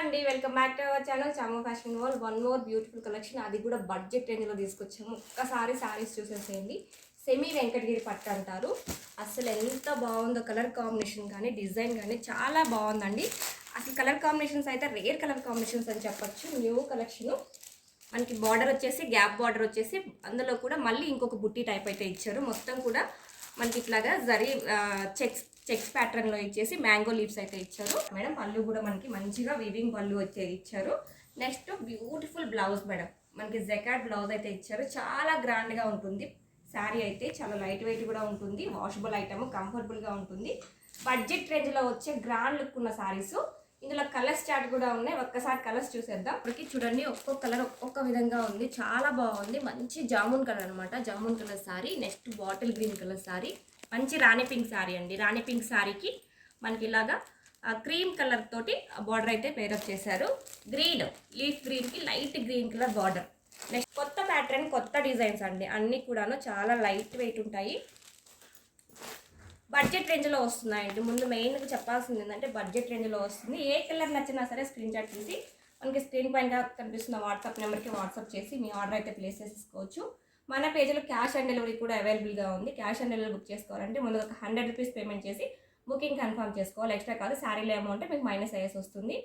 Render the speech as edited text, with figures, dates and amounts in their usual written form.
అండి, welcome back to our channel Chamo Fashion World. One more beautiful collection, అది కూడా budget రేంజ్లో తీసుకొచ్చాము. ఒక్కసారి శారీస్ చూసేసేయండి. సెమీ వెంకటగిరి పట్టు అంటారు. అసలు ఎంత బాగుందో, కలర్ కాంబినేషన్ కానీ డిజైన్ కానీ చాలా బాగుందండి. అసలు కలర్ కాంబినేషన్స్ అయితే రేర్ కలర్ కాంబినేషన్స్ అని చెప్పొచ్చు. New collection. మనకి బార్డర్ వచ్చేసి గ్యాప్ బార్డర్ వచ్చేసి, అందులో కూడా మళ్ళీ ఇంకొక బుట్టి టైప్ అయితే ఇచ్చారు. మొత్తం కూడా మనకి ఇట్లాగా జరీ చెక్స్ ప్యాటర్న్లో ఇచ్చేసి మ్యాంగో లీవ్స్ అయితే ఇచ్చారు మేడం. పళ్ళు కూడా మనకి మంచిగా వివింగ్ పళ్ళు వచ్చే ఇచ్చారు. నెక్స్ట్ బ్యూటిఫుల్ బ్లౌజ్ మేడం, మనకి జెకార్డ్ బ్లౌజ్ అయితే ఇచ్చారు. చాలా గ్రాండ్గా ఉంటుంది శారీ అయితే, చాలా లైట్ వెయిట్ కూడా ఉంటుంది. వాషబుల్ ఐటమ్, కంఫర్టబుల్గా ఉంటుంది. బడ్జెట్ రేంజ్లో వచ్చే గ్రాండ్ లుక్ ఉన్న శారీస్. ఇందులో కలర్స్ చార్ట్ కూడా ఉన్నాయి. ఒక్కసారి కలర్స్ చూసేద్దాం. ఇప్పటికి చూడండి, ఒక్కొక్క కలర్ ఒక్కొక్క విధంగా ఉంది. చాలా బాగుంది. మంచి జామున్ కలర్ అనమాట, jamun colour sari. Next bottle green colour sari, మంచి రాణి పింక్ శారీ అండి. రాణి పింక్ శారీకి మనకి ఇలాగా క్రీమ్ కలర్ తోటి బార్డర్ అయితే పేరప్ చేశారు. గ్రీన్ లీఫ్ గ్రీన్కి light green colour border. Next కొత్త ప్యాటర్న్, కొత్త డిజైన్స్ అండి. అన్నీ కూడాను చాలా లైట్ వెయిట్ ఉంటాయి. బడ్జెట్ రేంజ్లో వస్తున్నాయండి. ముందు మెయిన్గా చెప్పాల్సింది ఏంటంటే బడ్జెట్ రేంజ్లో వస్తుంది. ఏ కలర్ నచ్చినా సరే స్క్రీన్ షాట్ తీసి మనకి స్క్రీన్ పైన కనిపిస్తున్న వాట్సాప్ నెంబర్కి వాట్సాప్ చేసి మీ ఆర్డర్ అయితే ప్లేస్ చేసేసుకోవచ్చు. మన పేజ్లో క్యాష్ ఆన్ డెలివరీ కూడా అవైలబుల్గా ఉంది. క్యాష్ ఆన్ డెలివరీ బుక్ చేసుకోవాలంటే ముందు ఒక 100 రూపీస్ పేమెంట్ చేసి బుకింగ్ కన్ఫర్మ్ చేసుకోవాలి. ఎక్స్ట్రా కాదు, శారీలో అమౌంట్ మీకు మైనస్ అయ్యేసి వస్తుంది.